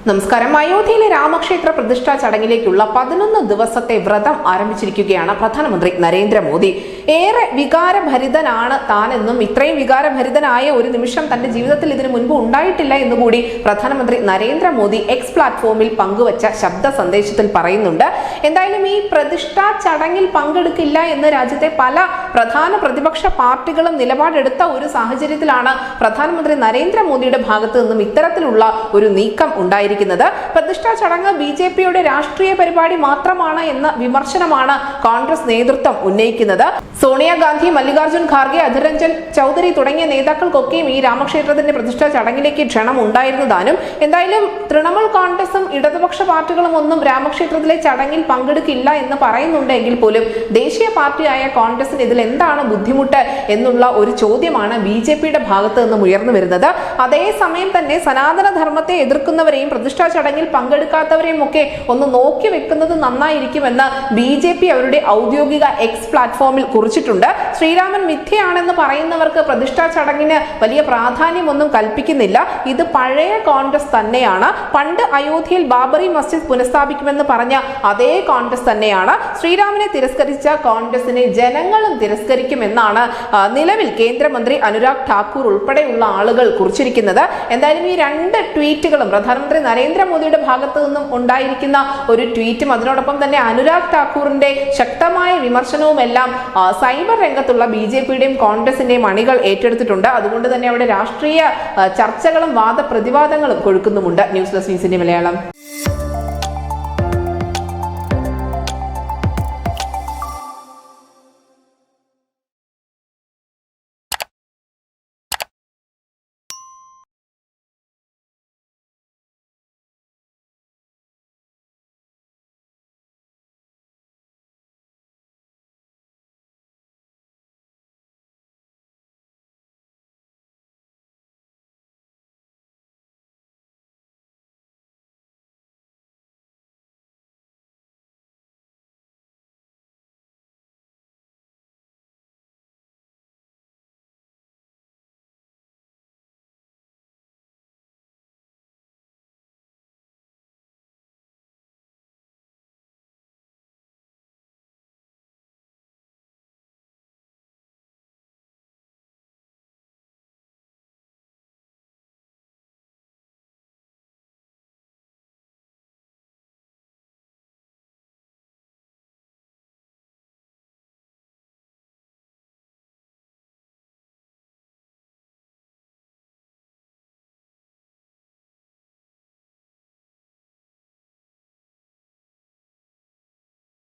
നമസ്കാരം. അയോധ്യയിലെ രാമക്ഷേത്ര പ്രതിഷ്ഠാ ചടങ്ങിലേക്കുള്ള 11 ദിവസത്തെ വ്രതം ആരംഭിച്ചിരിക്കുകയാണ് പ്രധാനമന്ത്രി നരേന്ദ്രമോദി. ഏറെ വികാരഭരിതനാണ് താനെന്നും ഇത്രയും വികാരഭരിതനായ ഒരു നിമിഷം തന്റെ ജീവിതത്തിൽ ഇതിനു മുൻപ് ഉണ്ടായിട്ടില്ല എന്നുകൂടി പ്രധാനമന്ത്രി നരേന്ദ്രമോദി എക്സ് പ്ലാറ്റ്ഫോമിൽ പങ്കുവച്ച ശബ്ദ സന്ദേശത്തിൽ പറയുന്നുണ്ട്. എന്തായാലും ഈ പ്രതിഷ്ഠാ ചടങ്ങിൽ പങ്കെടുക്കില്ല എന്ന് രാജ്യത്തെ പല പ്രധാന പ്രതിപക്ഷ പാർട്ടികളും നിലപാടെടുത്ത ഒരു സാഹചര്യത്തിലാണ് പ്രധാനമന്ത്രി നരേന്ദ്രമോദിയുടെ ഭാഗത്തു നിന്നും ഇത്തരത്തിലുള്ള ഒരു നീക്കം ഉണ്ടായിരിക്കുന്നത്. പ്രതിഷ്ഠാ ചടങ്ങ് ബിജെപിയുടെ രാഷ്ട്രീയ പരിപാടി മാത്രമാണ് എന്ന വിമർശനമാണ് കോൺഗ്രസ് നേതൃത്വം ഉന്നയിക്കുന്നത്. സോണിയാഗാന്ധി, മല്ലികാർജ്ജുൻ ഖാർഗെ, അധിർ രഞ്ജൻ ചൗധരി തുടങ്ങിയ നേതാക്കൾക്കൊക്കെയും ഈ രാമക്ഷേത്രത്തിന്റെ പ്രതിഷ്ഠാ ചടങ്ങിലേക്ക് ക്ഷണം ഉണ്ടായിരുന്നതാനും എന്തായാലും തൃണമൂൽ കോൺഗ്രസും ഇടതുപക്ഷ പാർട്ടികളും ഒന്നും രാമക്ഷേത്രത്തിലെ ചടങ്ങിൽ പങ്കെടുക്കില്ല എന്ന് പറയുന്നുണ്ടെങ്കിൽ പോലും ദേശീയ പാർട്ടിയായ കോൺഗ്രസിന് ഇതിൽ എന്താണ് ബുദ്ധിമുട്ട് എന്നുള്ള ഒരു ചോദ്യമാണ് ബിജെപിയുടെ ഭാഗത്ത് നിന്നും ഉയർന്നു വരുന്നത്. അതേസമയം തന്നെ സനാതന ധർമ്മത്തെ എതിർക്കുന്നവരെയും പ്രതിഷ്ഠാ ചടങ്ങിൽ പങ്കെടുക്കാത്തവരെയും ഒക്കെ ഒന്ന് നോക്കി വെക്കുന്നത് നന്നായിരിക്കുമെന്ന് ബിജെപി അവരുടെ ഔദ്യോഗിക എക്സ് പ്ലാറ്റ്ഫോമിൽ കുറിച്ചിട്ടുണ്ട്. ശ്രീരാമൻ മിഥ്യയാണെന്ന് പറയുന്നവർക്ക് പ്രതിഷ്ഠാ ചടങ്ങിന് വലിയ പ്രാധാന്യമൊന്നും കൽപ്പിക്കുന്നില്ല. ഇത് പഴയ കോൺഗ്രസ് തന്നെയാണ്. പണ്ട് അയോധ്യയിൽ ബാബറി മസ്ജിദ് പുനഃസ്ഥാപിക്കുമെന്ന് പറഞ്ഞ അതേ കോൺഗ്രസ് തന്നെയാണ്. ശ്രീരാമനെ തിരസ്കരിച്ച കോൺഗ്രസിനെ ജനങ്ങളും തിരസ്കരിക്കുമെന്നാണ് നിലവിൽ കേന്ദ്രമന്ത്രി അനുരാഗ് ഠാക്കൂർ ഉൾപ്പെടെയുള്ള ആളുകൾ കുറിച്ചിരിക്കുന്നത്. എന്തായാലും ഈ രണ്ട് ട്വീറ്റുകളും പ്രധാനമന്ത്രി നരേന്ദ്രമോദിയുടെ ഭാഗത്തു നിന്നും ഉണ്ടായിരിക്കുന്ന ഒരു ട്വീറ്റും അതിനോടൊപ്പം തന്നെ അനുരാഗ് ഠാക്കൂറിന്റെ ശക്തമായ വിമർശനവും എല്ലാം സൈബർ രംഗത്തുള്ള ബിജെപിയുടെയും കോൺഗ്രസിന്റെയും അണികൾ ഏറ്റെടുത്തിട്ടുണ്ട്. അതുകൊണ്ട് തന്നെ അവിടെ രാഷ്ട്രീയ ചർച്ചകളും വാദപ്രതിവാദങ്ങളും കൊഴുക്കുന്നുമുണ്ട്. ന്യൂസ് ഡെസ്ക് ന്യൂസിന്റെ മലയാളം.